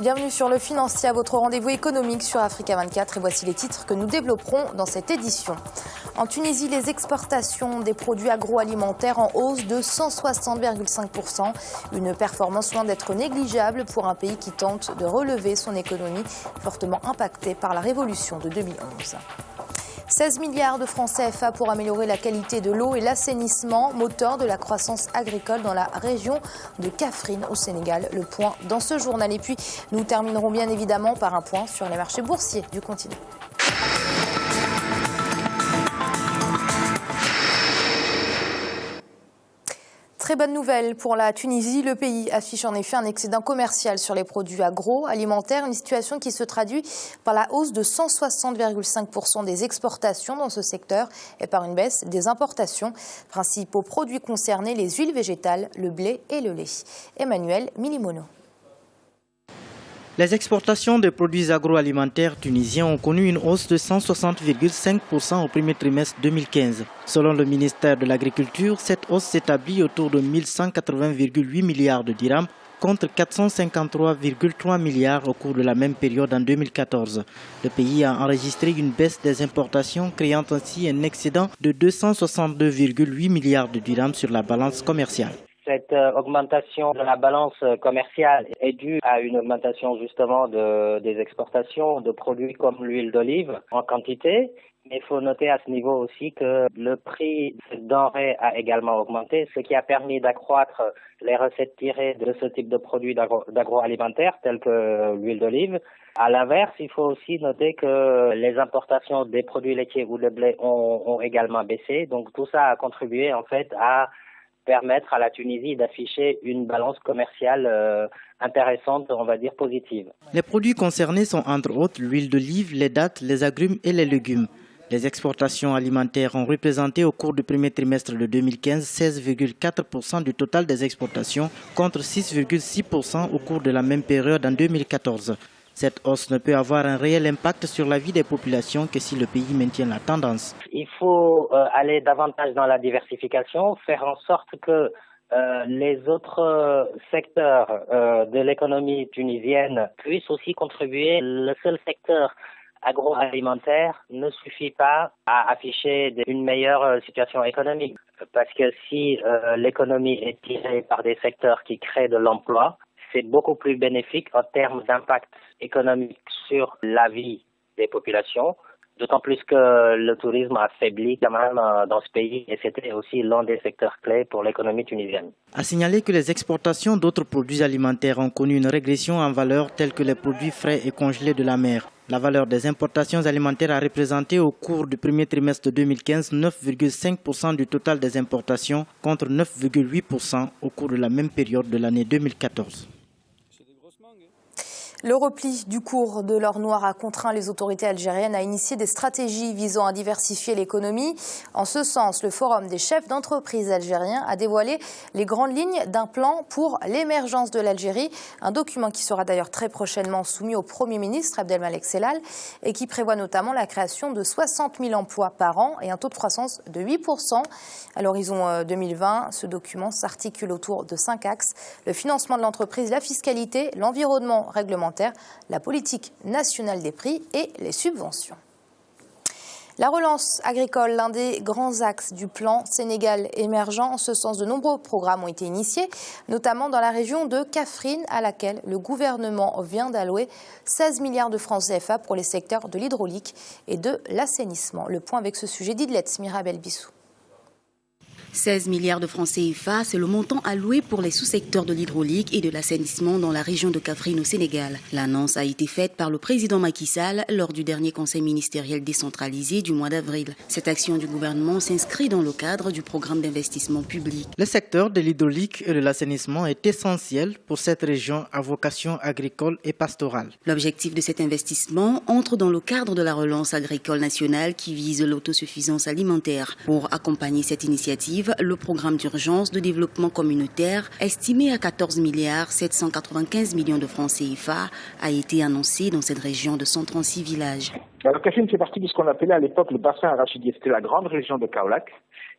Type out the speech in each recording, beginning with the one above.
Bienvenue sur Le Financier, à votre rendez-vous économique sur Africa 24. Et voici les titres que nous développerons dans cette édition. En Tunisie, les exportations des produits agroalimentaires en hausse de 160,5%. Une performance loin d'être négligeable pour un pays qui tente de relever son économie fortement impactée par la révolution de 2011. 16 milliards de francs CFA pour améliorer la qualité de l'eau et l'assainissement, moteur de la croissance agricole dans la région de Kaffrine au Sénégal. Le point dans ce journal. Et puis, nous terminerons bien évidemment par un point sur les marchés boursiers du continent. Très bonne nouvelle pour la Tunisie. Le pays affiche en effet un excédent commercial sur les produits agroalimentaires, une situation qui se traduit par la hausse de 160,5% des exportations dans ce secteur et par une baisse des importations. Principaux produits concernés, les huiles végétales, le blé et le lait. Emmanuel Milimono. Les exportations de produits agroalimentaires tunisiens ont connu une hausse de 160,5% au premier trimestre 2015. Selon le ministère de l'Agriculture, cette hausse s'établit autour de 1180,8 milliards de dirhams contre 453,3 milliards au cours de la même période en 2014. Le pays a enregistré une baisse des importations, créant ainsi un excédent de 262,8 milliards de dirhams sur la balance commerciale. Cette augmentation de la balance commerciale est due à une augmentation justement des exportations de produits comme l'huile d'olive en quantité. Mais il faut noter à ce niveau aussi que le prix des denrées a également augmenté, ce qui a permis d'accroître les recettes tirées de ce type de produits d'agroalimentaire tels que l'huile d'olive. À l'inverse, il faut aussi noter que les importations des produits laitiers ou de blé ont également baissé. Donc tout ça a contribué en fait à permettre à la Tunisie d'afficher une balance commerciale intéressante, on va dire positive. Les produits concernés sont entre autres l'huile d'olive, les dattes, les agrumes et les légumes. Les exportations alimentaires ont représenté au cours du premier trimestre de 2015 16,4% du total des exportations contre 6,6% au cours de la même période en 2014. Cette hausse ne peut avoir un réel impact sur la vie des populations que si le pays maintient la tendance. Il faut aller davantage dans la diversification, faire en sorte que les autres secteurs de l'économie tunisienne puissent aussi contribuer. Le seul secteur agroalimentaire ne suffit pas à afficher une meilleure situation économique. Parce que si l'économie est tirée par des secteurs qui créent de l'emploi, c'est beaucoup plus bénéfique en termes d'impact économique sur la vie des populations, d'autant plus que le tourisme a faibli quand même dans ce pays et c'était aussi l'un des secteurs clés pour l'économie tunisienne. À signaler que les exportations d'autres produits alimentaires ont connu une régression en valeur tels que les produits frais et congelés de la mer. La valeur des importations alimentaires a représenté au cours du premier trimestre de 2015 9,5% du total des importations contre 9,8% au cours de la même période de l'année 2014. Le repli du cours de l'or noir a contraint les autorités algériennes à initier des stratégies visant à diversifier l'économie. En ce sens, le Forum des chefs d'entreprise algériens a dévoilé les grandes lignes d'un plan pour l'émergence de l'Algérie. Un document qui sera d'ailleurs très prochainement soumis au Premier ministre Abdelmalek Sellal et qui prévoit notamment la création de 60 000 emplois par an et un taux de croissance de 8%. À l'horizon 2020, ce document s'articule autour de 5 axes: le financement de l'entreprise, la fiscalité, l'environnement réglementaire, la politique nationale des prix et les subventions. La relance agricole, l'un des grands axes du plan Sénégal émergent. En ce sens, de nombreux programmes ont été initiés, notamment dans la région de Kaffrine, à laquelle le gouvernement vient d'allouer 16 milliards de francs CFA pour les secteurs de l'hydraulique et de l'assainissement. Le point avec ce sujet d'Idlets Mirabel Bissou. 16 milliards de francs CFA, c'est le montant alloué pour les sous-secteurs de l'hydraulique et de l'assainissement dans la région de Kaffrine au Sénégal. L'annonce a été faite par le président Macky Sall lors du dernier conseil ministériel décentralisé du mois d'avril. Cette action du gouvernement s'inscrit dans le cadre du programme d'investissement public. Le secteur de l'hydraulique et de l'assainissement est essentiel pour cette région à vocation agricole et pastorale. L'objectif de cet investissement entre dans le cadre de la relance agricole nationale qui vise l'autosuffisance alimentaire. Pour accompagner cette initiative, le programme d'urgence de développement communautaire, estimé à 14 milliards 795 millions de francs CFA, a été annoncé dans cette région de 136 villages. Alors, Kaffrine fait partie de ce qu'on appelait à l'époque le bassin arachidier. C'était la grande région de Kaolack.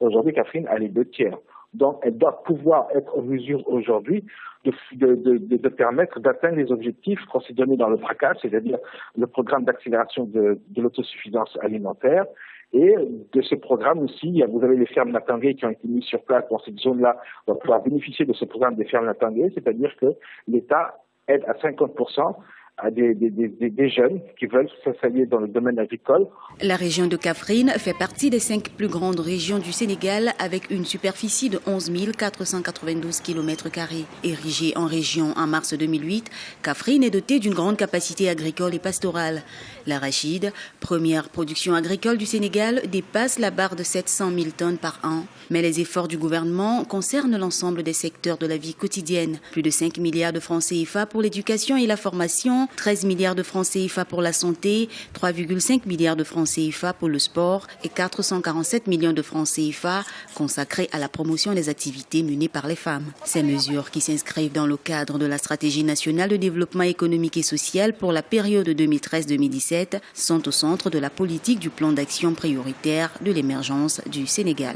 Et aujourd'hui, Kaffrine a les 2 tiers. Donc, elle doit pouvoir être en mesure aujourd'hui de permettre d'atteindre les objectifs qu'on s'est donnés dans le PRACA, c'est-à-dire le programme d'accélération de l'autosuffisance alimentaire. Et de ce programme aussi, vous avez les fermes Natangué qui ont été mises sur place dans cette zone-là. On va pouvoir bénéficier de ce programme des fermes Natangué, c'est-à-dire que l'État aide à 50% à des jeunes qui veulent s'installer dans le domaine agricole. La région de Kaffrine fait partie des 5 plus grandes régions du Sénégal avec une superficie de 11 492 km². Érigée en région en mars 2008, Kaffrine est dotée d'une grande capacité agricole et pastorale. L'arachide, première production agricole du Sénégal, dépasse la barre de 700 000 tonnes par an. Mais les efforts du gouvernement concernent l'ensemble des secteurs de la vie quotidienne. Plus de 5 milliards de francs CFA pour l'éducation et la formation, 13 milliards de francs CFA pour la santé, 3,5 milliards de francs CFA pour le sport et 447 millions de francs CFA consacrés à la promotion des activités menées par les femmes. Ces mesures qui s'inscrivent dans le cadre de la stratégie nationale de développement économique et social pour la période 2013-2017 sont au centre de la politique du plan d'action prioritaire de l'émergence du Sénégal.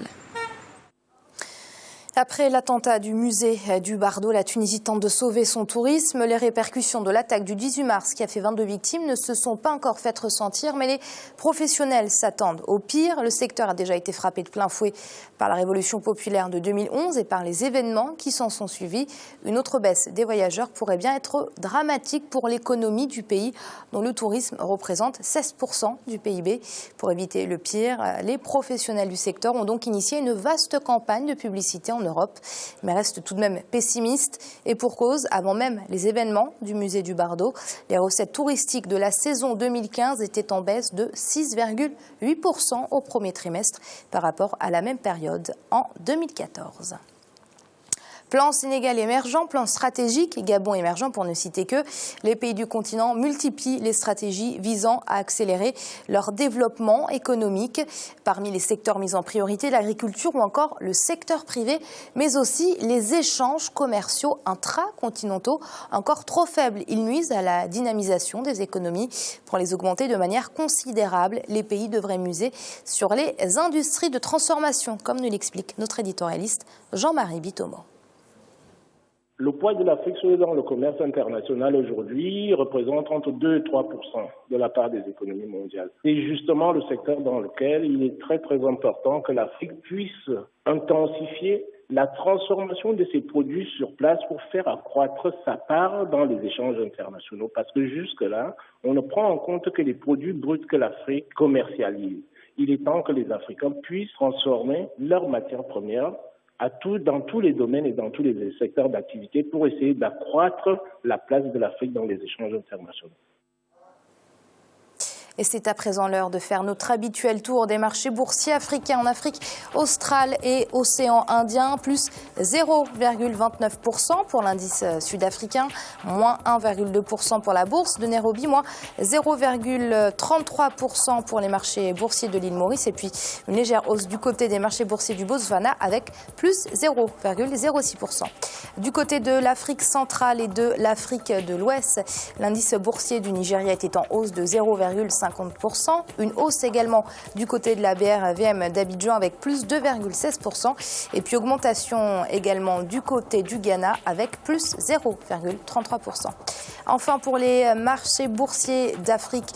Après l'attentat du musée du Bardo, la Tunisie tente de sauver son tourisme. Les répercussions de l'attaque du 18 mars qui a fait 22 victimes ne se sont pas encore faites ressentir, mais les professionnels s'attendent au pire. Le secteur a déjà été frappé de plein fouet par la révolution populaire de 2011 et par les événements qui s'en sont suivis. Une autre baisse des voyageurs pourrait bien être dramatique pour l'économie du pays, dont le tourisme représente 16% du PIB. Pour éviter le pire, les professionnels du secteur ont donc initié une vaste campagne de publicité en Europe, mais restent tout de même pessimistes. Et pour cause, avant même les événements du musée du Bardo, les recettes touristiques de la saison 2015 étaient en baisse de 6,8% au premier trimestre par rapport à la même période en 2014. Plan Sénégal émergent, plan stratégique et Gabon émergent pour ne citer que, les pays du continent multiplient les stratégies visant à accélérer leur développement économique. Parmi les secteurs mis en priorité, l'agriculture ou encore le secteur privé, mais aussi les échanges commerciaux intracontinentaux encore trop faibles. Ils nuisent à la dynamisation des économies. Pour les augmenter de manière considérable, les pays devraient miser sur les industries de transformation, comme nous l'explique notre éditorialiste Jean-Marie Bitomo. Le poids de l'Afrique dans le commerce international aujourd'hui représente entre 2 et 3% de la part des économies mondiales. C'est justement le secteur dans lequel il est très très important que l'Afrique puisse intensifier la transformation de ses produits sur place pour faire accroître sa part dans les échanges internationaux. Parce que jusque-là, on ne prend en compte que les produits bruts que l'Afrique commercialise. Il est temps que les Africains puissent transformer leurs matières premières dans tous les domaines et dans tous les secteurs d'activité pour essayer d'accroître la place de l'Afrique dans les échanges internationaux. Et c'est à présent l'heure de faire notre habituel tour des marchés boursiers africains. En Afrique australe et océan Indien, plus 0,29% pour l'indice sud-africain, moins 1,2% pour la bourse de Nairobi, moins 0,33% pour les marchés boursiers de l'île Maurice. Et puis une légère hausse du côté des marchés boursiers du Botswana avec plus 0,06%. Du côté de l'Afrique centrale et de l'Afrique de l'Ouest, l'indice boursier du Nigeria était en hausse de 0,50%. Une hausse également du côté de la BRVM d'Abidjan avec plus 2,16%. Et puis augmentation également du côté du Ghana avec plus 0,33%. Enfin pour les marchés boursiers d'Afrique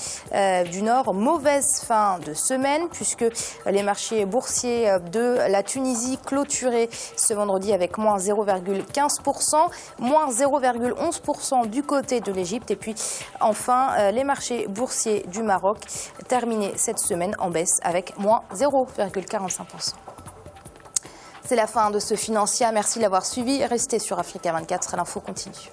du Nord, mauvaise fin de semaine puisque les marchés boursiers de la Tunisie clôturaient ce vendredi avec moins 0,15%, moins 0,11% du côté de l'Égypte. Et puis enfin les marchés boursiers du Maroc terminé cette semaine en baisse avec moins 0,45%. C'est la fin de ce Financia. Merci de l'avoir suivi. Restez sur Africa 24, l'info continue.